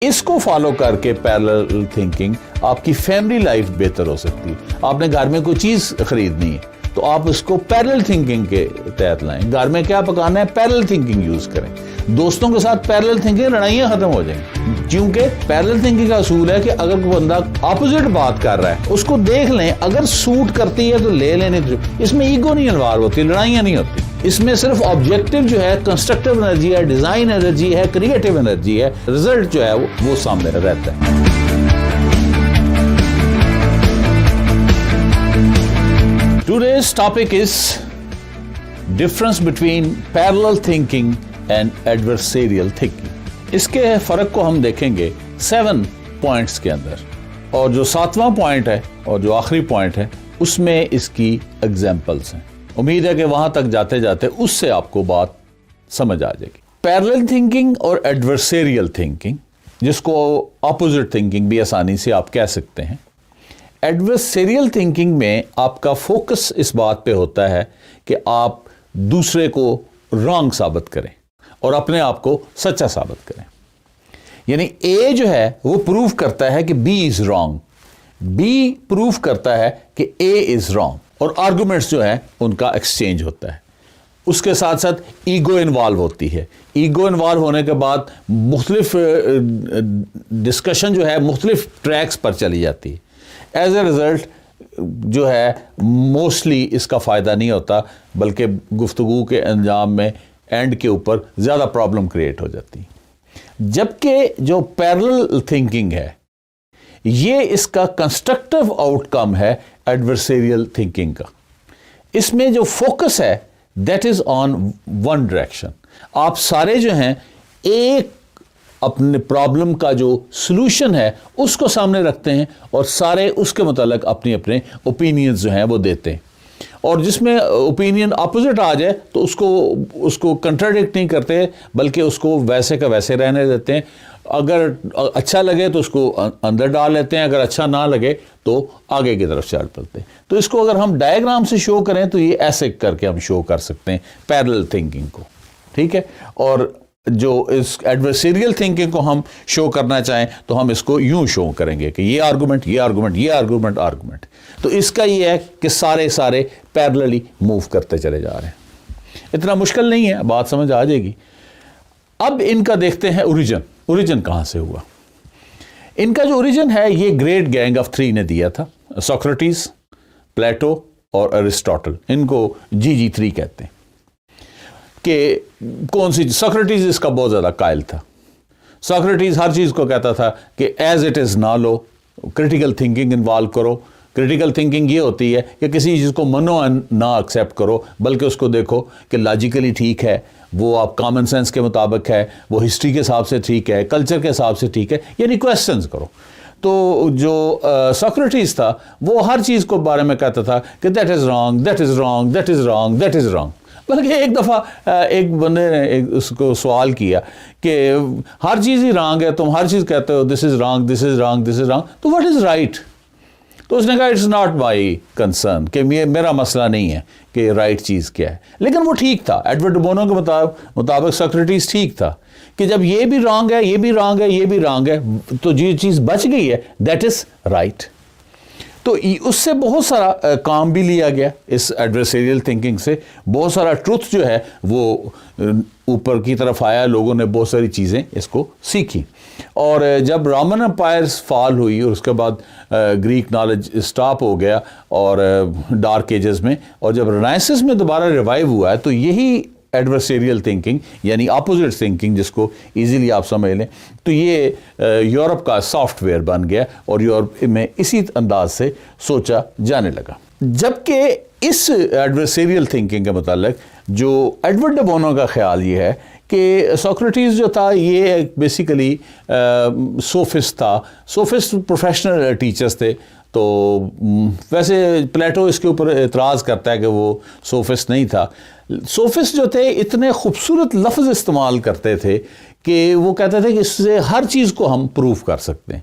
اس کو فالو کر کے پیرلل تھنکنگ آپ کی فیملی لائف بہتر ہو سکتی ہے. آپ نے گھر میں کوئی چیز خریدنی ہے تو آپ اس کو پیرلل تھنکنگ کے تحت لائیں. گھر میں کیا پکانا ہے, پیرلل تھنکنگ یوز کریں. دوستوں کے ساتھ پیرلل تھنکنگ, لڑائیاں ختم ہو جائیں گی. کیونکہ پیرلل تھنکنگ کا اصول ہے کہ اگر کوئی بندہ اپوزٹ بات کر رہا ہے اس کو دیکھ لیں, اگر سوٹ کرتی ہے تو لے لینے. اس میں ایگو نہیں انوالو ہوتی, لڑائیاں نہیں ہوتی. اس میں صرف آبجیکٹو جو ہے کنسٹرکٹیو انرجی ہے, ڈیزائن انرجی ہے, کریٹو انرجی ہے, رزلٹ جو ہے وہ سامنے رہتا ہے. Today's topic is difference between parallel thinking and adversarial thinking. اس کے فرق کو ہم دیکھیں گے 7 پوائنٹس کے اندر, اور جو 7واں پوائنٹ ہے اور جو آخری پوائنٹ ہے اس میں اس کی ایگزامپلس ہیں. امید ہے کہ وہاں تک جاتے جاتے اس سے آپ کو بات سمجھ آ جائے گی. پیرلل تھنکنگ اور ایڈورسریل تھنکنگ, جس کو اپوزٹ تھنکنگ بھی آسانی سے آپ کہہ سکتے ہیں. ایڈورسریل تھنکنگ میں آپ کا فوکس اس بات پہ ہوتا ہے کہ آپ دوسرے کو رانگ ثابت کریں اور اپنے آپ کو سچا ثابت کریں. یعنی اے جو ہے وہ پروف کرتا ہے کہ B is wrong, B proof کرتا ہے کہ اے از رانگ, اور آرگومنٹس جو ہیں ان کا ایکسچینج ہوتا ہے. اس کے ساتھ ساتھ ایگو انوالو ہوتی ہے. ایگو انوالو ہونے کے بعد مختلف ڈسکشن جو ہے مختلف ٹریکس پر چلی جاتی ہے. ایز اے رزلٹ جو ہے موسٹلی اس کا فائدہ نہیں ہوتا, بلکہ گفتگو کے انجام میں اینڈ کے اوپر زیادہ پرابلم کریٹ ہو جاتی. جبکہ جو پیرلل تھنکنگ ہے یہ اس کا کنسٹرکٹیو آؤٹ کم ہے ایڈورسریل تھنکنگ کا. اس میں جو فوکس ہے that is on one direction. آپ سارے جو ہیں ایک اپنے پرابلم کا جو سلوشن ہے اس کو سامنے رکھتے ہیں اور سارے اس کے متعلق اپنے اوپینینز جو ہیں وہ دیتے ہیں. اور جس میں اوپینین اپوزٹ آ جائے تو اس کو کنٹراڈکٹ نہیں کرتے, بلکہ اس کو ویسے کا ویسے رہنے دیتے ہیں. اگر اچھا لگے تو اس کو اندر ڈال لیتے ہیں, اگر اچھا نہ لگے تو آگے کی طرف چل پڑتے ہیں. تو اس کو اگر ہم ڈائیگرام سے شو کریں تو یہ ایسے کر کے ہم شو کر سکتے ہیں پیرلل تھنکنگ کو, ٹھیک ہے. اور جو اس ایڈورسریل تھنکنگ کو ہم شو کرنا چاہیں تو ہم اس کو یوں شو کریں گے کہ یہ آرگومنٹ, یہ آرگومنٹ, یہ آرگومنٹ, آرگومنٹ. تو اس کا یہ ہے کہ سارے پیرللی موو کرتے چلے جا رہے ہیں. اتنا مشکل نہیں ہے, بات سمجھ آ جائے گی. اب ان کا دیکھتے ہیں اوریجن کہاں سے ہوا. ان کا جو اوریجن ہے یہ گریٹ گینگ آف 3 نے دیا تھا. سوکریٹس, پلیٹو اور ارسطاٹل, ان کو G3 کہتے ہیں. کہ کون سی, سوکریٹس اس کا بہت زیادہ قائل تھا. سوکریٹس ہر چیز کو کہتا تھا کہ ایز اٹ از نہ لو, کریٹیکل تھنکنگ انوالو کرو. کریٹیکل تھنکنگ یہ ہوتی ہے کہ کسی چیز کو منو نہ ایکسیپٹ کرو, بلکہ اس کو دیکھو کہ لاجیکلی ٹھیک ہے, وہ آپ کامن سینس کے مطابق ہے, وہ ہسٹری کے حساب سے ٹھیک ہے, کلچر کے حساب سے ٹھیک ہے, یعنی کویسچنز کرو. تو جو سوکریٹس تھا وہ ہر چیز کو بارے میں کہتا تھا کہ that is wrong, that is wrong, that is wrong, that is wrong. بلکہ ایک دفعہ ایک بندے نے اس کو سوال کیا کہ ہر چیز ہی رانگ ہے, تم ہر چیز کہتے ہو this is wrong, this is wrong, this is wrong, تو واٹ از رائٹ؟ تو اس نے کہا اٹس ناٹ مائی کنسرن, کہ میرا مسئلہ نہیں ہے کہ رائٹ چیز کیا ہے. لیکن وہ ٹھیک تھا, ایڈورڈ ڈو بونو کے مطابق سوکریٹس ٹھیک تھا کہ جب یہ بھی رانگ ہے, یہ بھی رانگ ہے, یہ بھی رانگ ہے, تو جو چیز بچ گئی ہے دیٹ از رائٹ. تو اس سے بہت سارا کام بھی لیا گیا, اس ایڈورسریل تھنکنگ سے بہت سارا ٹروتھ جو ہے وہ اوپر کی طرف آیا, لوگوں نے بہت ساری چیزیں اس کو سیکھی. اور جب رومن امپائر فال ہوئی اور اس کے بعد گریک نالج اسٹاپ ہو گیا اور ڈارک ایجز میں, اور جب رینیسنس میں دوبارہ ریوائیو ہوا ہے, تو یہی ایڈورسریل تھنکنگ یعنی اپوزٹ تھنکنگ جس کو ایزیلی آپ سمجھ لیں, تو یہ یورپ کا سافٹ ویئر بن گیا اور یورپ میں اسی انداز سے سوچا جانے لگا. جبکہ اس ایڈورسریل تھنکنگ کے متعلق جو ایڈورڈ ڈو بونو کا خیال یہ ہے کہ سوکریٹس جو تھا یہ بیسیکلی سوفسٹ تھا. سوفسٹ پروفیشنل ٹیچرز تھے. تو ویسے پلیٹو اس کے اوپر اعتراض کرتا ہے کہ وہ سوفسٹ نہیں تھا. سوفسٹ جو تھے اتنے خوبصورت لفظ استعمال کرتے تھے کہ وہ کہتے تھے کہ اس سے ہر چیز کو ہم پروف کر سکتے ہیں.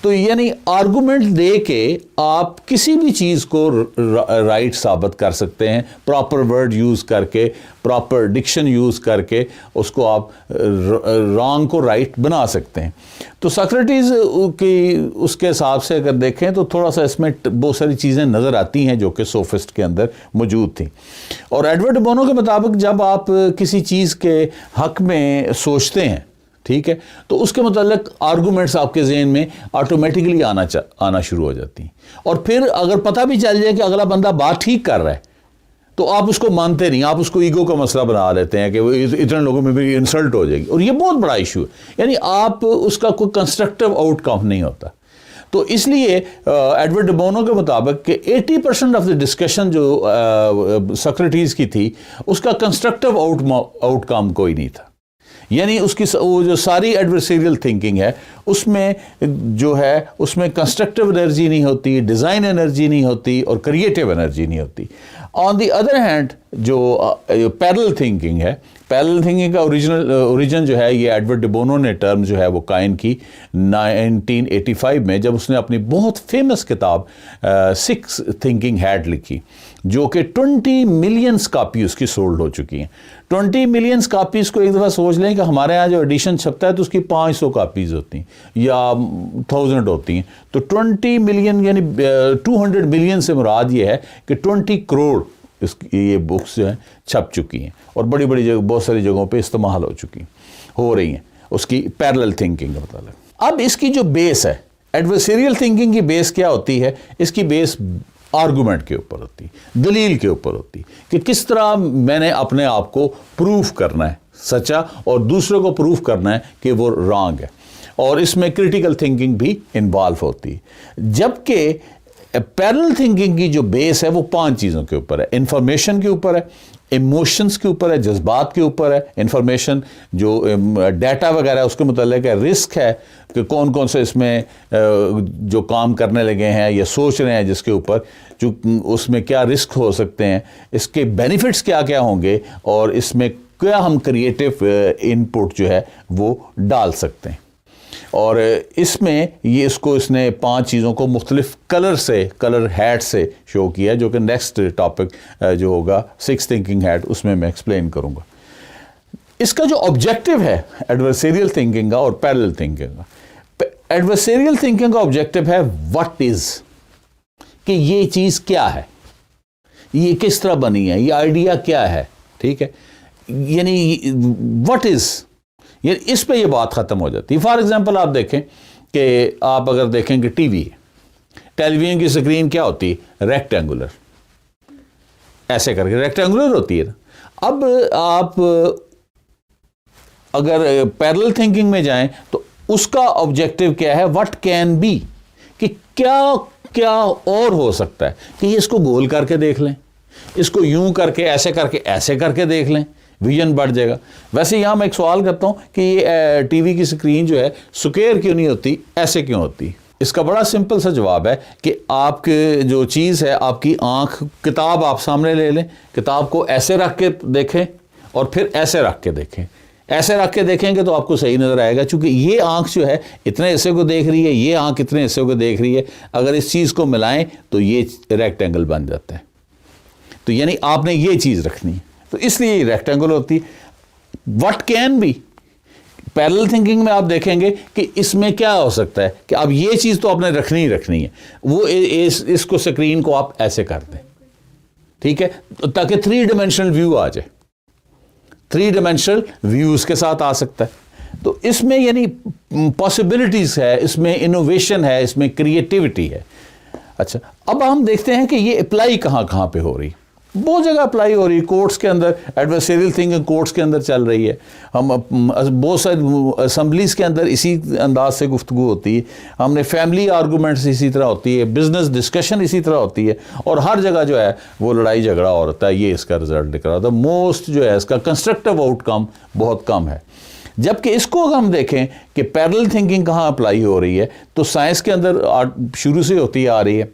تو یعنی آرگومنٹ دے کے آپ کسی بھی چیز کو رائٹ ثابت کر سکتے ہیں, پراپر ورڈ یوز کر کے, پراپر ڈکشن یوز کر کے اس کو آپ رانگ کو رائٹ بنا سکتے ہیں. تو ساکریٹیز کی اس کے حساب سے اگر دیکھیں تو تھوڑا سا اس میں بہت ساری چیزیں نظر آتی ہیں جو کہ سوفسٹ کے اندر موجود تھیں. اور ایڈورڈ ڈے بونو کے مطابق جب آپ کسی چیز کے حق میں سوچتے ہیں, ٹھیک ہے, تو اس کے متعلق آرگومنٹس آپ کے ذہن میں آٹومیٹکلی آنا شروع ہو جاتی ہیں. اور پھر اگر پتہ بھی چل جائے کہ اگلا بندہ بات ٹھیک کر رہا ہے تو آپ اس کو مانتے نہیں, آپ اس کو ایگو کا مسئلہ بنا لیتے ہیں کہ وہ اتنے لوگوں میں بھی انسلٹ ہو جائے گی, اور یہ بہت بڑا ایشو ہے. یعنی آپ اس کا کوئی کنسٹرکٹیو آؤٹ کم نہیں ہوتا. تو اس لیے ایڈورڈ ڈے بونو کے مطابق کہ 80% آف دا ڈسکشن جو ساکریٹیز کی تھی اس کا کنسٹرکٹیو آؤٹ کم کوئی نہیں تھا. یعنی اس کی وہ جو ساری ایڈورسیریل تھنکنگ ہے اس میں جو ہے اس میں کنسٹرکٹیو انرجی نہیں ہوتی, ڈیزائن انرجی نہیں ہوتی, اور کریٹیو انرجی نہیں ہوتی. آن دی ادر ہینڈ جو پیرل تھنکنگ ہے, پیرل تھنکنگ کا اوریجن جو ہے یہ ایڈورڈ ڈے بونو نے ٹرم جو ہے وہ قائم کی 1985 میں, جب اس نے اپنی بہت فیمس کتاب 6 تھنکنگ ہیٹ لکھی, جو کہ 20 ملینز کاپی اس کی سولڈ ہو چکی ہیں. 20 ملینز کاپیز کو ایک دفعہ سوچ لیں کہ ہمارے ہاں جو ایڈیشن چھپتا ہے تو اس کی 500 کاپیز ہوتی ہیں یا 1000 ہوتی ہیں. تو 20 ملین یعنی 200 ملین سے مراد یہ ہے کہ 20 کروڑ یہ بکس جو ہیں چھپ چکی ہیں, اور بڑی بڑی جگہ بہت ساری جگہوں پہ استعمال ہو رہی ہیں اس کی پیرلل تھنکنگ کا مطلب. اب اس کی جو بیس ہے, ایڈورسیریل تھنکنگ کی بیس کیا ہوتی ہے؟ اس کی بیس آرگومنٹ کے اوپر ہوتی, دلیل کے اوپر ہوتی کہ کس طرح میں نے اپنے آپ کو پروف کرنا ہے سچا اور دوسرے کو پروف کرنا ہے کہ وہ رانگ ہے. اور اس میں کریٹیکل تھنکنگ بھی انوالو ہوتی ہے. جبکہ پیرلل تھنکنگ کی جو بیس ہے وہ 5 چیزوں کے اوپر ہے. انفارمیشن کے اوپر ہے, ایموشنز کے اوپر ہے, جذبات کے اوپر ہے, انفارمیشن جو ڈیٹا وغیرہ اس کے متعلق ہے, رسک ہے کہ کون کون سے اس میں جو کام کرنے لگے ہیں یا سوچ رہے ہیں جس کے اوپر جو اس میں کیا رسک ہو سکتے ہیں, اس کے بینیفٹس کیا کیا ہوں گے, اور اس میں کیا ہم کریٹیو ان پٹ جو ہے وہ ڈال سکتے ہیں. اور اس میں اس نے 5 چیزوں کو مختلف کلر ہیٹ سے شو کیا, جو کہ نیکسٹ ٹاپک جو ہوگا 6 تھنکنگ ہیٹ اس میں ایکسپلین کروں گا. اس کا جو آبجیکٹو ہے ایڈورسیریل تھنکنگ کا اور پیرلل تھنکنگ کا, ایڈورسیریل تھنکنگ کا آبجیکٹو ہے واٹ از, کہ یہ چیز کیا ہے, یہ کس طرح بنی ہے, یہ آئیڈیا کیا ہے, ٹھیک ہے, یعنی واٹ از, اس پہ یہ بات ختم ہو جاتی ہے. فار ایگزامپل آپ دیکھیں کہ آپ اگر دیکھیں کہ ٹی ویژن کی سکرین کیا ہوتی ہے, ریکٹینگولر, ایسے کر کے ریکٹینگولر ہوتی ہے نا. اب آپ اگر پیرلل تھنکنگ میں جائیں تو اس کا آبجیکٹو کیا ہے, واٹ کین بی, کہ کیا اور ہو سکتا ہے, کہ یہ اس کو گول کر کے دیکھ لیں, اس کو یوں کر کے ایسے کر کے دیکھ لیں, ویژن بڑھ جائے گا. ویسے یہاں میں ایک سوال کرتا ہوں کہ یہ ٹی وی کی سکرین جو ہے سکوئر کیوں نہیں ہوتی, ایسے کیوں ہوتی؟ اس کا بڑا سمپل سا جواب ہے کہ آپ کے جو چیز ہے, آپ کی آنکھ, کتاب آپ سامنے لے لیں, کتاب کو ایسے رکھ کے دیکھیں اور پھر ایسے رکھ کے دیکھیں. ایسے رکھ کے دیکھیں گے تو آپ کو صحیح نظر آئے گا, چونکہ یہ آنکھ جو ہے اتنے حصے کو دیکھ رہی ہے, یہ آنکھ اتنے حصے کو دیکھ رہی ہے. اگر اس چیز کو ملائیں تو یہ ریکٹینگل بن جاتا ہے. تو یعنی آپ نے یہ چیز رکھنی ہے, تو اس لیے یہ ریکٹینگل ہوتی ہے. What can be, parallel thinking میں آپ دیکھیں گے کہ اس میں کیا ہو سکتا ہے کہ اب یہ چیز تو آپ نے رکھنی ہے, وہ اس کو سکرین کو آپ ایسے کر دیں, ٹھیک ہے, تاکہ 3 ڈائمینشنل ویو آ جائے. 3 ڈائمینشنل ویوز کے ساتھ آ سکتا ہے. تو اس میں یعنی پاسبلٹیز ہے, اس میں انوویشن ہے, اس میں کریٹیوٹی ہے. اچھا, اب ہم دیکھتے ہیں کہ یہ اپلائی کہاں پہ ہو رہی. بہت جگہ اپلائی ہو رہی ہے, کورٹس کے اندر, ایڈورسیریل تھنکنگ کورٹس کے اندر چل رہی ہے. ہم بہت سارے اسمبلیز کے اندر اسی انداز سے گفتگو ہوتی ہے. ہم نے فیملی آرگومنٹس اسی طرح ہوتی ہے, بزنس ڈسکشن اسی طرح ہوتی ہے, اور ہر جگہ جو ہے وہ لڑائی جھگڑا ہو رہتا ہے. یہ اس کا رزلٹ نکل رہا ہوتا ہے. موسٹ جو ہے اس کا کنسٹرکٹیو آؤٹ کم بہت کم ہے. جبکہ اس کو اگر ہم دیکھیں کہ پیرلل تھنکنگ کہاں اپلائی ہو رہی ہے, تو سائنس کے اندر شروع سے ہوتی آ رہی ہے.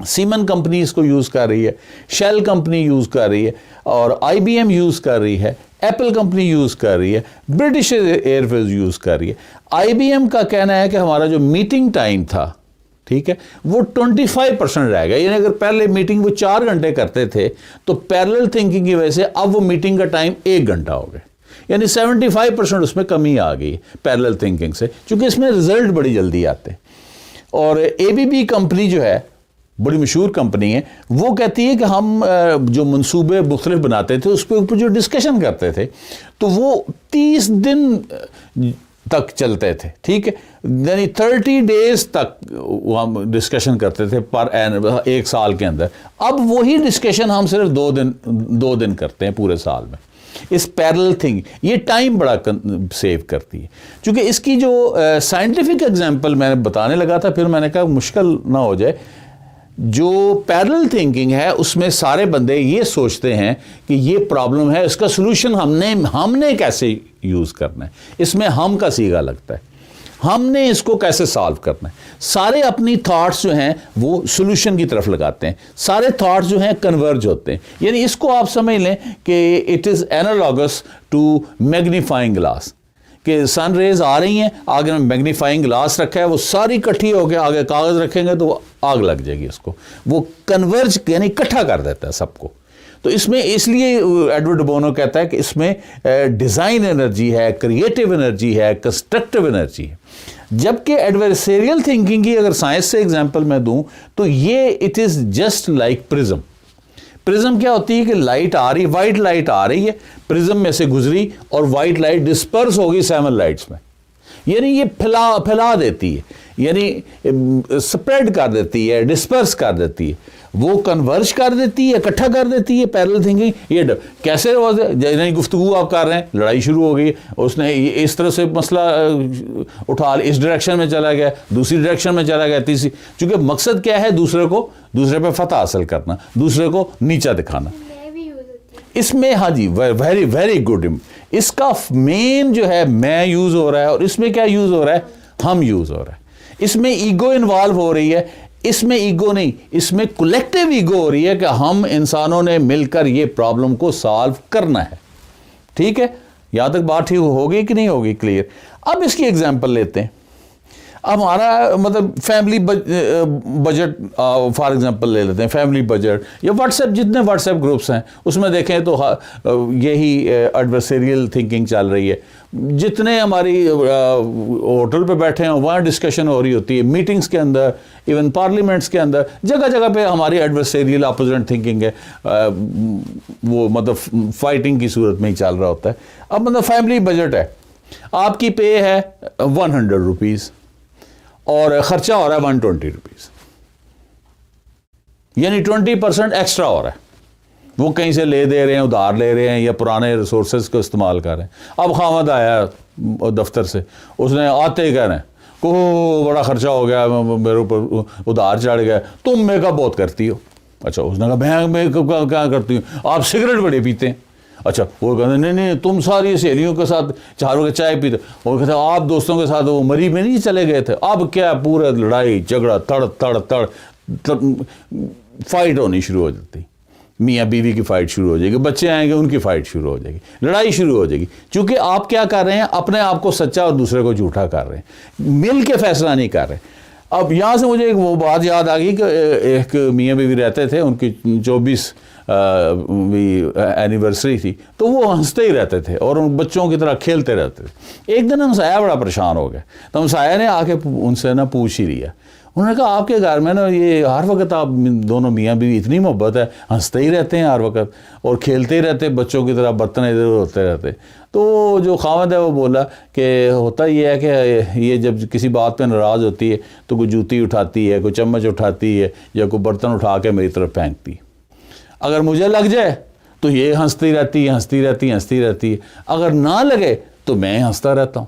سیمن کمپنی اس کو یوز کر رہی ہے, شیل کمپنی یوز کر رہی ہے, اور آئی بی ایم یوز کر رہی ہے. ایپل کمپنی یوز کر رہی ہے, برٹش ایئر ویز یوز کر رہی ہے. آئی بی ایم کا کہنا ہے کہ ہمارا جو میٹنگ ٹائم تھا, ٹھیک ہے, وہ 25% رہ گیا. یعنی اگر پہلے میٹنگ وہ 4 گھنٹے کرتے تھے تو پیرلل تھنکنگ کی وجہ سے اب وہ میٹنگ کا ٹائم 1 گھنٹہ ہو گیا. یعنی 75% اس میں کمی آ گئی پیرلل تھنکنگ سے, چونکہ اس میں رزلٹ بڑی جلدی آتے ہیں. اور اے بی بی کمپنی جو ہے, بڑی مشہور کمپنی ہے, وہ کہتی ہے کہ ہم جو منصوبے مختلف بناتے تھے اس پہ اوپر جو ڈسکشن کرتے تھے تو وہ 30 دن تک چلتے تھے, ٹھیک ہے, یعنی 30 days تک ہم ڈسکشن کرتے تھے پر 1 سال کے اندر. اب وہی ڈسکشن ہم صرف 2 دن کرتے ہیں پورے سال میں. اس پیرلل تھنگ یہ ٹائم بڑا سیو کرتی ہے. چونکہ اس کی جو سائنٹیفک ایگزامپل میں نے بتانے لگا تھا, پھر میں نے کہا مشکل نہ ہو جائے. جو پیرلل تھنکنگ ہے اس میں سارے بندے یہ سوچتے ہیں کہ یہ پرابلم ہے, اس کا سلوشن ہم نے کیسے یوز کرنا ہے, اس میں ہم کا صیغہ لگتا ہے, ہم نے اس کو کیسے سالو کرنا ہے. سارے اپنی تھاٹس جو ہیں وہ سلوشن کی طرف لگاتے ہیں, سارے تھاٹس جو ہیں کنورج ہوتے ہیں. یعنی اس کو آپ سمجھ لیں کہ it is analogous to magnifying glass, کہ سن ریز آ رہی ہیں, آگے میں میگنیفائنگ گلاس رکھا ہے, وہ ساری اکٹھی ہو کے آگے کاغذ رکھیں گے تو وہ آگ لگ جائے گی اس کو, وہ کنورج یعنی اکٹھا کر دیتا ہے سب کو. تو اس میں اس لیے ایڈورڈ بونو کہتا ہے کہ اس میں ڈیزائن انرجی ہے, کریٹو انرجی ہے, کنسٹرکٹیو انرجی ہے. جبکہ ایڈورسیریل تھنکنگ کی اگر سائنس سے ایگزامپل میں دوں تو یہ it is just like prism. Prism کیا ہوتی ہے کہ لائٹ آ رہی, وائٹ لائٹ آ رہی ہے, پرزم میں سے گزری اور وائٹ لائٹ ڈسپرس ہوگی 7 لائٹس میں. یعنی یہ پھیلا دیتی ہے, یعنی سپریڈ کر دیتی ہے, ڈسپرس کر دیتی ہے, وہ کنورج کر دیتی ہے, اکٹھا کر دیتی ہے. پیرلل تھنکنگ یہ کیسے یعنی گفتگو آپ کر رہے ہیں, لڑائی شروع ہو گئی, اس نے اس طرح سے مسئلہ اٹھا لیا, اس ڈائریکشن میں چلا گیا, دوسری ڈائریکشن میں چلا گیا, تیسری, چونکہ مقصد کیا ہے دوسرے پہ فتح حاصل کرنا, دوسرے کو نیچا دکھانا. اس میں ہاں جی ویری ویری گڈ. اس کا مین جو ہے میں یوز ہو رہا ہے, اور اس میں کیا یوز ہو رہا ہے, ہم یوز ہو رہا ہے. اس میں ایگو انوالو ہو رہی ہے, اس میں ایگو نہیں, اس میں کولیکٹیو ایگو ہو رہی ہے کہ ہم انسانوں نے مل کر یہ پرابلم کو سالو کرنا ہے. ٹھیک ہے, یہاں تک بات ٹھیک ہوگی کہ نہیں ہوگی کلیئر. اب اس کی ایگزامپل لیتے ہیں. ہمارا مطلب فیملی بجٹ فار ایگزامپل لے لیتے ہیں, فیملی بجٹ یا واٹس ایپ, جتنے واٹس ایپ گروپس ہیں اس میں دیکھیں تو یہی ایڈورسیریل تھنکنگ چل رہی ہے. جتنے ہماری ہوٹل پہ بیٹھے ہیں وہاں ڈسکشن ہو رہی ہوتی ہے, میٹنگز کے اندر, ایون پارلیمنٹس کے اندر, جگہ جگہ پہ ہماری ایڈورسیریل اپوزٹ تھنکنگ ہے, وہ مطلب فائٹنگ کی صورت میں ہی چل رہا ہوتا ہے. اب مطلب فیملی بجٹ ہے, آپ کی پے ہے 100 روپیز اور خرچہ ہو رہا ہے 120 روپیز, یعنی 20% ایکسٹرا ہو رہا ہے. وہ کہیں سے لے دے رہے ہیں, ادھار لے رہے ہیں یا پرانے ریسورسز کو استعمال کر رہے ہیں. اب خامد آیا دفتر سے, اس نے آتے ہی کہہ رہے ہیں کو بڑا خرچہ ہو گیا, میرے اوپر ادھار چڑھ گیا, تم میک اپ بہت کرتی ہو. اچھا, اس نے کہا میں میک اپ کیا کرتی ہوں, آپ سگریٹ بڑے پیتے ہیں. اچھا, وہ کہتے ہیں نہیں تم ساری سہیلیوں کے ساتھ چاروں کے چائے پیتے. وہ کہتے ہیں آپ دوستوں کے ساتھ وہ مری میں نہیں چلے گئے تھے. اب کیا پورا لڑائی جھگڑا تڑ فائٹ ہونی شروع ہو جاتی, میاں بیوی کی فائٹ شروع ہو جائے گی, بچے آئیں گے ان کی فائٹ شروع ہو جائے گی, لڑائی شروع ہو جائے گی. چونکہ آپ کیا کر رہے ہیں, اپنے آپ کو سچا اور دوسرے کو جھوٹا کر رہے ہیں, مل کے فیصلہ نہیں کر رہے. اب یہاں سے مجھے ایک وہ بات یاد آ گئی کہ ایک میاں بیوی رہتے تھے, ان کی 24 اینیورسری تھی, تو وہ ہنستے ہی رہتے تھے اور ان بچوں کی طرح کھیلتے رہتے تھے. ایک دن ہمسایہ بڑا پریشان ہو گیا, تو ہمسایہ نے آ کے ان سے نا پوچھ ہی لیا. انہوں نے کہا آپ کے گھر میں نا یہ ہر وقت آپ دونوں میاں بیوی اتنی محبت ہے, ہنستے ہی رہتے ہیں ہر وقت اور کھیلتے ہی رہتے, بچوں کی طرح برتن ادھر ہوتے رہتے. تو جو خاوند ہے وہ بولا کہ ہوتا یہ ہے کہ یہ جب کسی بات پہ ناراض ہوتی ہے تو کوئی جوتی اٹھاتی ہے, کوئی چمچ اٹھاتی ہے, یا کوئی برتن اٹھا کے میری طرف پھینکتی ہے. اگر مجھے لگ جائے تو یہ ہنستی رہتی ہے, اگر نہ لگے تو میں ہنستا رہتا ہوں.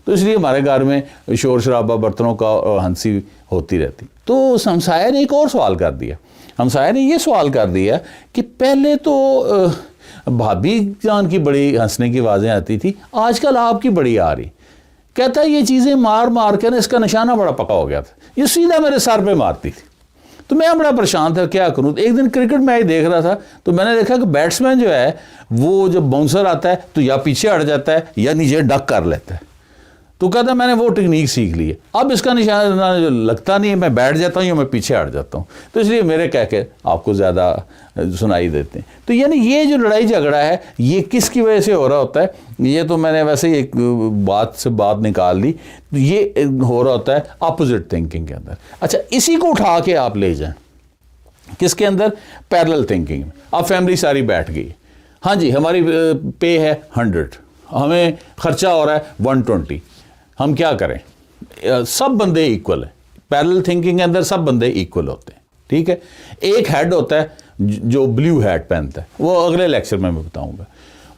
تو اس لیے ہمارے گھر میں شور شرابہ برتنوں کا ہنسی ہوتی رہتی. تو ہمسایہ نے ایک اور سوال کر دیا. ہمسایہ نے یہ سوال کر دیا کہ پہلے تو بھابھی جان کی بڑی ہنسنے کی آوازیں آتی تھی, آج کل آپ کی بڑی آ رہی. کہتا ہے یہ چیزیں مار کے نا اس کا نشانہ بڑا پکا ہو گیا تھا, یہ سیدھا میرے سر پہ مارتی تھی. تو میں بڑا پریشان تھا کیا کروں. ایک دن کرکٹ میچ دیکھ رہا تھا تو میں نے دیکھا کہ بیٹسمین جو ہے وہ جب باؤنسر آتا ہے تو یا پیچھے ہٹ جاتا ہے یا نیچے ڈک کر لیتا ہے. تو کہتا میں نے وہ ٹیکنیک سیکھ لی ہے, اب اس کا نشانہ لگتا نہیں ہے, میں بیٹھ جاتا ہوں یا میں پیچھے ہٹ جاتا ہوں, تو اس لیے میرے کہہ کے آپ کو زیادہ سنائی دیتے ہیں. تو یعنی یہ جو لڑائی جھگڑا ہے یہ کس کی وجہ سے ہو رہا ہوتا ہے, یہ تو میں نے ویسے ہی ایک بات سے بات نکال لی, یہ ہو رہا ہوتا ہے اپوزٹ تھنکنگ کے اندر. اچھا اسی کو اٹھا کے آپ لے جائیں کس کے اندر, پیرلل تھنکنگ میں. اب فیملی ساری بیٹھ گئی, ہاں جی ہماری پے ہے 100, ہمیں خرچہ ہو رہا ہے 120, ہم کیا کریں, سب بندے ایکول ہیں. پیرلل تھنکنگ کے اندر سب بندے ایکول ہوتے ہیں, ٹھیک ہے. ایک ہیڈ ہوتا ہے جو بلیو ہیٹ پہنتا ہے, وہ اگلے لیکچر میں بتاؤں گا.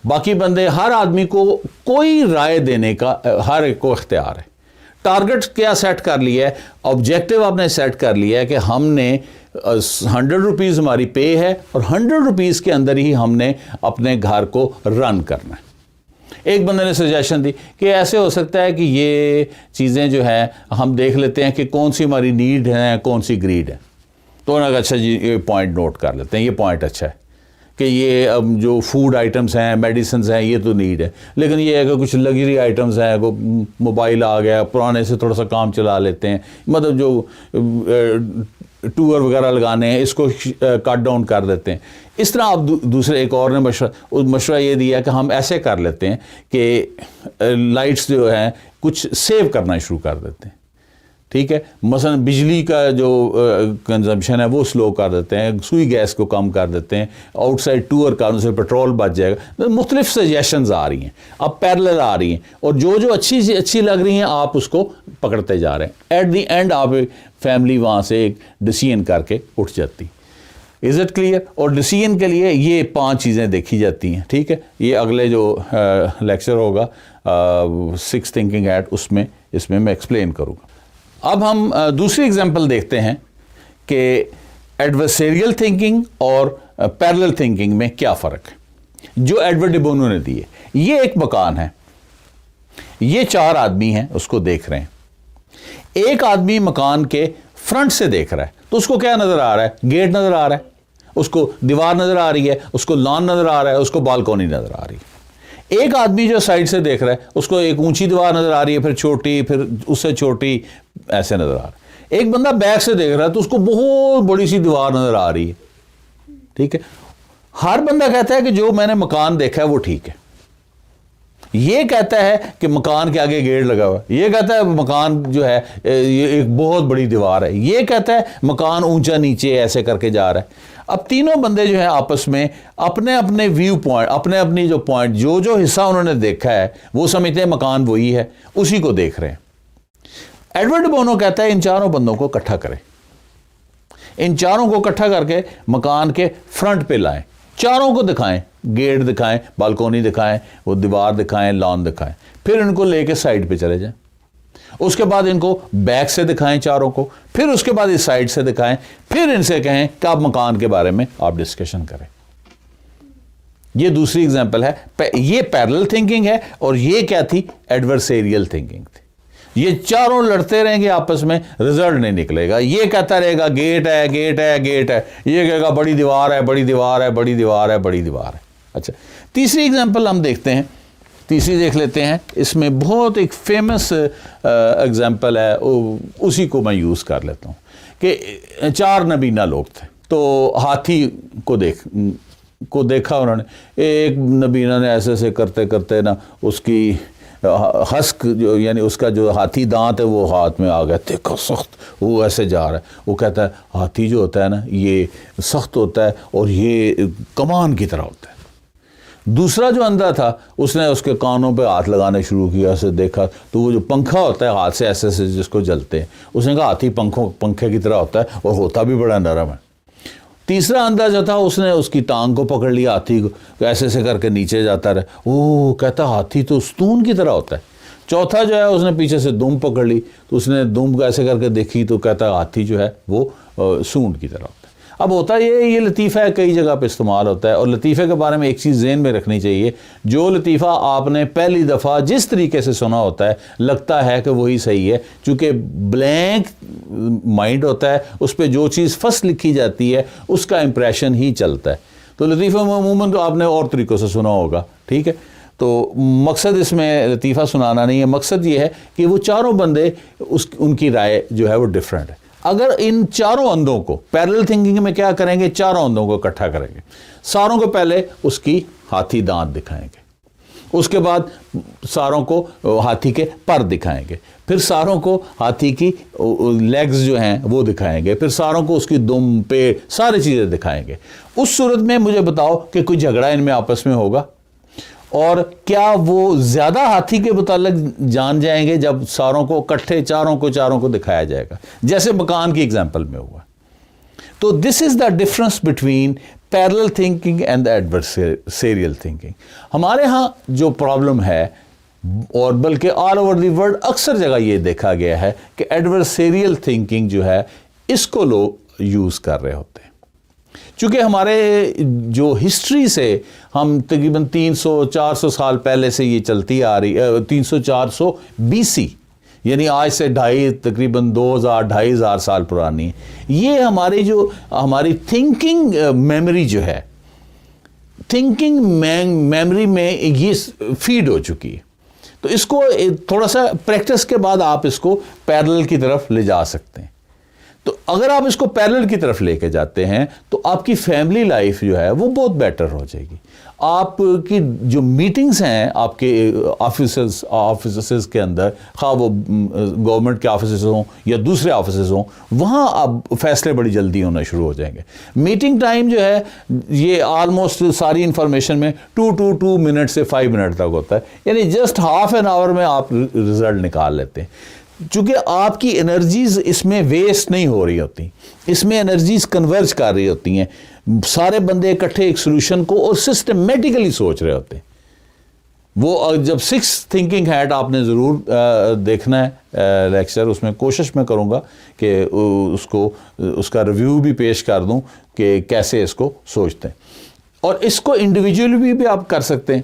باقی بندے, ہر آدمی کو کوئی رائے دینے کا ہر ایک کو اختیار ہے. ٹارگٹ کیا سیٹ کر لیا ہے, آبجیکٹو آپ نے سیٹ کر لیا ہے کہ ہم نے 100 روپیز ہماری پے ہے اور 100 روپیز کے اندر ہی ہم نے اپنے گھر کو رن کرنا ہے. ایک بندے نے سجیشن دی کہ ایسے ہو سکتا ہے کہ یہ چیزیں جو ہیں ہم دیکھ لیتے ہیں کہ کون سی ہماری نیڈ ہے کون سی گریڈ ہے. تو انہوں نے کہا اچھا جی یہ پوائنٹ نوٹ کر لیتے ہیں, یہ پوائنٹ اچھا ہے کہ یہ اب جو فوڈ آئٹمس ہیں میڈیسنز ہیں یہ تو نیڈ ہے, لیکن یہ ہے کہ کچھ لگژری آئٹمس ہیں, موبائل آ گیا, پرانے سے تھوڑا سا کام چلا لیتے ہیں, مطلب جو ٹور وغیرہ لگانے ہیں اس کو کٹ ڈاؤن کر دیتے ہیں. اس طرح آپ دوسرے ایک اور نے مشورہ یہ دیا کہ ہم ایسے کر لیتے ہیں کہ لائٹس جو ہیں کچھ سیو کرنا شروع کر دیتے ہیں, ٹھیک ہے. مثلا بجلی کا جو کنزمپشن ہے وہ سلو کر دیتے ہیں, سوئی گیس کو کم کر دیتے ہیں, آؤٹ سائڈ ٹور کرنے سے پیٹرول بچ جائے گا. مختلف سجیشنز آ رہی ہیں, اب پیرلل آ رہی ہیں, اور جو اچھی لگ رہی ہیں آپ اس کو پکڑتے جا رہے ہیں. ایٹ دی اینڈ آپ فیملی وہاں سے ایک ڈیسیژن کر کے اٹھ جاتی. Is it clear? اور ڈیسیژن کے لیے یہ 5 چیزیں دیکھی جاتی ہیں, ٹھیک ہے. یہ اگلے جو لیکچر ہوگا 6 تھنکنگ ہیٹ اس میں میں ایکسپلین کروں گا. اب ہم دوسری اگزامپل دیکھتے ہیں کہ ایڈورسیریل تھنکنگ اور پیرلل تھنکنگ میں کیا فرق ہے, جو ایڈورڈ ڈی بونو نے دی ہے. یہ ایک مکان ہے, یہ 4 آدمی ہیں اس کو دیکھ رہے ہیں. ایک آدمی مکان کے فرنٹ سے دیکھ رہا ہے تو اس کو کیا نظر آ رہا ہے, گیٹ نظر آ رہا ہے, اس کو دیوار نظر آ رہی ہے, اس کو لان نظر آ رہا ہے, اس کو بالکونی نظر آ رہی ہے. ایک آدمی جو سائڈ سے دیکھ رہا ہے اس کو ایک اونچی دیوار نظر آ رہی ہے, پھر چھوٹی, پھر اس سے چھوٹی, ایسے نظر آ رہا ہے. ایک بندہ بیک سے دیکھ رہا ہے تو اس کو بہت بڑی سی دیوار نظر آ رہی ہے, ٹھیک ہے. ہر بندہ کہتا ہے کہ جو میں نے مکان دیکھا ہے وہ ٹھیک ہے. یہ کہتا ہے کہ مکان کے آگے گیٹ لگا ہوا ہے, یہ کہتا ہے مکان جو ہے یہ ایک بہت بڑی دیوار ہے, یہ کہتا ہے مکان اونچا نیچے ایسے کر کے جا رہا ہے. اب تینوں بندے جو ہیں آپس میں اپنے اپنے ویو پوائنٹ, اپنے اپنی جو پوائنٹ, جو حصہ انہوں نے دیکھا ہے وہ سمجھتے ہیں مکان وہی ہے, اسی کو دیکھ رہے ہیں. ایڈورڈ ڈی بونو کہتا ہے ان 4 بندوں کو اکٹھا کریں, ان 4 کو اکٹھا کر کے مکان کے فرنٹ پہ لائیں, 4 کو دکھائیں, گیٹ دکھائیں, بالکونی دکھائیں, وہ دیوار دکھائیں, لان دکھائیں, پھر ان کو لے کے سائڈ پہ چلے جائیں. اس کے بعد ان کو بیک سے دکھائیں 4 کو, پھر اس کے بعد اس سائڈ سے دکھائیں, پھر ان سے کہیں کہ آپ مکان کے بارے میں آپ ڈسکشن کریں. یہ دوسری اگزامپل ہے. یہ پیرلل تھنکنگ ہے اور یہ کیا تھی, ایڈورسیریل تھنکنگ تھی. یہ 4 لڑتے رہیں گے آپس میں, رزلٹ نہیں نکلے گا. یہ کہتا رہے گا گیٹ ہے, گیٹ ہے, گیٹ ہے, یہ کہے گا بڑی دیوار ہے, بڑی دیوار ہے, بڑی دیوار ہے, بڑی دیوار ہے. اچھا تیسری اگزامپل ہم دیکھتے ہیں, تیسری دیکھ لیتے ہیں. اس میں بہت ایک فیمس اگزامپل ہے, اسی کو میں یوز کر لیتا ہوں. کہ 4 نبینا لوگ تھے تو ہاتھی کو دیکھا انہوں نے. ایک نبینا نے ایسے ایسے کرتے کرتے نا اس کی ہسک جو یعنی اس کا جو ہاتھی دانت ہے وہ ہاتھ میں آ گیا, دیکھا سخت, وہ ایسے جا رہا ہے. وہ کہتا ہے ہاتھی جو ہوتا ہے نا یہ سخت ہوتا ہے اور یہ کمان کی طرح ہوتا ہے. دوسرا جو اندھا تھا اس نے اس کے کانوں پہ ہاتھ لگانے شروع کیا, اسے دیکھا تو وہ جو پنکھا ہوتا ہے ہاتھ سے ایسے ایسے جس کو جلتے ہیں, اس نے کہا ہاتھی پنکھے کی طرح ہوتا ہے اور ہوتا بھی بڑا نرم ہے. تیسرا اندھا جو تھا اس نے اس کی ٹانگ کو پکڑ لیا, ہاتھی کو ایسے ایسے کر کے نیچے جاتا رہا, اوہ کہتا ہاتھی تو ستون کی طرح ہوتا ہے. چوتھا جو ہے اس نے پیچھے سے دم پکڑ لی تو اس نے دم کو ایسے کر کے دیکھی تو کہتا ہاتھی جو ہے وہ سونڈ کی طرح ہوتا ہے. اب ہوتا یہ لطیفہ ہے کئی جگہ پہ استعمال ہوتا ہے, اور لطیفے کے بارے میں ایک چیز ذہن میں رکھنی چاہیے, جو لطیفہ آپ نے پہلی دفعہ جس طریقے سے سنا ہوتا ہے لگتا ہے کہ وہی صحیح ہے, چونکہ بلینک مائنڈ ہوتا ہے, اس پہ جو چیز فرسٹ لکھی جاتی ہے اس کا امپریشن ہی چلتا ہے. تو لطیفہ عموماً تو آپ نے اور طریقوں سے سنا ہوگا, ٹھیک ہے. تو مقصد اس میں لطیفہ سنانا نہیں ہے, مقصد یہ ہے کہ وہ چاروں بندے ان کی رائے جو ہے وہ ڈیفرنٹ ہے. اگر ان چاروں اندوں کو پیرلل تھنکنگ میں کیا کریں گے, چاروں اندوں کو اکٹھا کریں گے. ساروں کو پہلے اس کی ہاتھی دانت دکھائیں گے, اس کے بعد ساروں کو ہاتھی کے پر دکھائیں گے, پھر ساروں کو ہاتھی کی لیگز جو ہیں وہ دکھائیں گے, پھر ساروں کو اس کی دم پیٹ ساری چیزیں دکھائیں گے. اس صورت میں مجھے بتاؤ کہ کوئی جھگڑا ان میں آپس میں ہوگا, اور کیا وہ زیادہ ہاتھی کے متعلق جان جائیں گے جب ساروں کو اکٹھے چاروں کو دکھایا جائے گا, جیسے مکان کی ایگزامپل میں ہوا. تو this is the difference between parallel thinking and adversarial thinking. ہمارے ہاں جو پرابلم ہے, اور بلکہ آل اوور دی ورلڈ اکثر جگہ یہ دیکھا گیا ہے کہ ایڈورسریل تھنکنگ جو ہے اس کو لوگ یوز کر رہے ہوتے ہیں. چونکہ ہمارے جو ہسٹری سے ہم تقریباً 300-400 سال پہلے سے یہ چلتی آ رہی ہے, 300-400 BC, یعنی آج سے تقریباً 2000-2500 سال پرانی ہے. یہ ہماری تھنکنگ میموری جو ہے, تھنکنگ میموری میں یہ فیڈ ہو چکی ہے. تو اس کو تھوڑا سا پریکٹس کے بعد آپ اس کو پیرلل کی طرف لے جا سکتے ہیں. تو اگر آپ اس کو پیرلل کی طرف لے کے جاتے ہیں تو آپ کی فیملی لائف جو ہے وہ بہت بیٹر ہو جائے گی. آپ کی جو میٹنگز ہیں آپ کے آفیسز کے اندر, خواہ وہ گورنمنٹ کے آفیسز ہوں یا دوسرے آفیسز ہوں, وہاں اب فیصلے بڑی جلدی ہونا شروع ہو جائیں گے. میٹنگ ٹائم جو ہے یہ آلموسٹ ساری انفارمیشن میں 2 منٹ سے 5 منٹ تک ہوتا ہے, یعنی جسٹ ہاف این آور میں آپ رزلٹ نکال لیتے ہیں. چونکہ آپ کی انرجیز اس میں ویسٹ نہیں ہو رہی ہوتی, اس میں انرجیز کنورج کر رہی ہوتی ہیں. سارے بندے اکٹھے ایک سولوشن کو اور سسٹمیٹیکلی سوچ رہے ہوتے ہیں. وہ جب 6 تھنکنگ ہیٹ آپ نے ضرور دیکھنا ہے لیکچر, اس میں کوشش میں کروں گا کہ اس کا ریویو بھی پیش کر دوں کہ کیسے اس کو سوچتے ہیں. اور اس کو انڈیویجولی بھی آپ کر سکتے ہیں,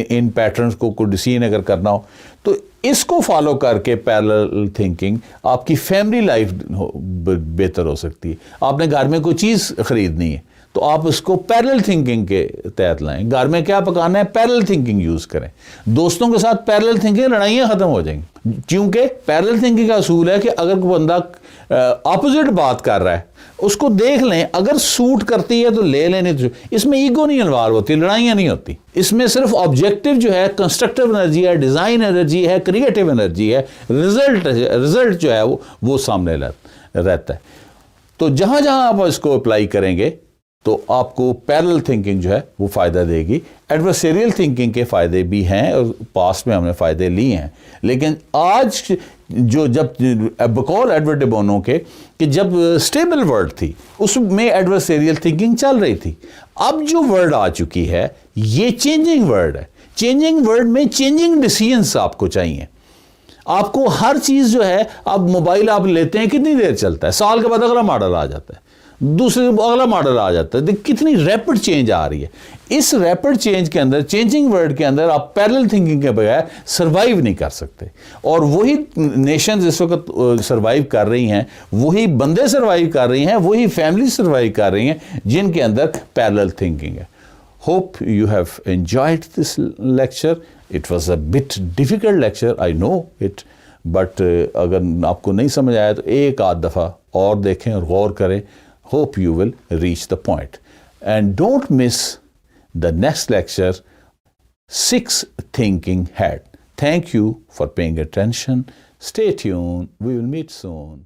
ان پیٹرنز کو کوئی ڈیسیژن اگر کرنا ہو تو اس کو فالو کر کے پیرلل تھنکنگ آپ کی فیملی لائف بہتر ہو سکتی ہے. آپ نے گھر میں کوئی چیز خریدنی ہے تو آپ اس کو پیرلل تھنکنگ کے تحت لائیں. گھر میں کیا پکانا ہے, پیرلل تھنکنگ یوز کریں. دوستوں کے ساتھ پیرلل تھنکنگ, لڑائیاں ختم ہو جائیں گی. کیونکہ پیرلل تھنکنگ کا اصول ہے کہ اگر کوئی بندہ اپوزٹ بات کر رہا ہے اس کو دیکھ لیں, اگر سوٹ کرتی ہے تو لے لیں. اس میں ایگو نہیں انوالو ہوتی, لڑائیاں نہیں ہوتی. اس میں صرف آبجیکٹو جو ہے کنسٹرکٹیو انرجی ہے, ڈیزائن انرجی ہے, کریٹیو انرجی ہے, رزلٹ جو ہے وہ سامنے رہتا ہے. تو جہاں جہاں آپ اس کو اپلائی کریں گے تو آپ کو پیرلل تھنکنگ جو ہے وہ فائدہ دے گی. ایڈورسریل تھنکنگ کے فائدے بھی ہیں اور پاسٹ میں ہم نے فائدے لیے ہیں, لیکن آج جب بقول ایڈورڈ ڈے بونو کے کہ جب اسٹیبل ورلڈ تھی اس میں ایڈورسریل تھنکنگ چل رہی تھی. اب جو ورلڈ آ چکی ہے یہ چینجنگ ورلڈ ہے. چینجنگ ورلڈ میں چینجنگ ڈیسیژنس آپ کو چاہیے. آپ کو ہر چیز جو ہے, اب موبائل آپ لیتے ہیں کتنی دیر چلتا ہے, سال کے بعد اگلا ماڈل آ جاتا ہے, دوسرے اگلا ماڈل آ جاتا ہے. کتنی ریپڈ چینج آ رہی ہے. اس ریپڈ چینج کے اندر, چینجنگ ورلڈ کے اندر آپ پیرلل تھنکنگ کے بغیر سروائیو نہیں کر سکتے. اور وہی نیشنز اس وقت سروائیو کر رہی ہیں, وہی بندے سروائیو کر رہی ہیں, وہی فیملی سروائیو کر رہی ہیں جن کے اندر پیرلل تھنکنگ ہے. Hope you have enjoyed this lecture. It was a bit difficult lecture, I know it. But اگر آپ کو نہیں سمجھ آیا تو ایک آدھ دفعہ اور دیکھیں اور غور کریں. Hope you will reach the point. And don't miss the next lecture, 6 Thinking Hat. Thank you for paying attention. Stay tuned. We will meet soon.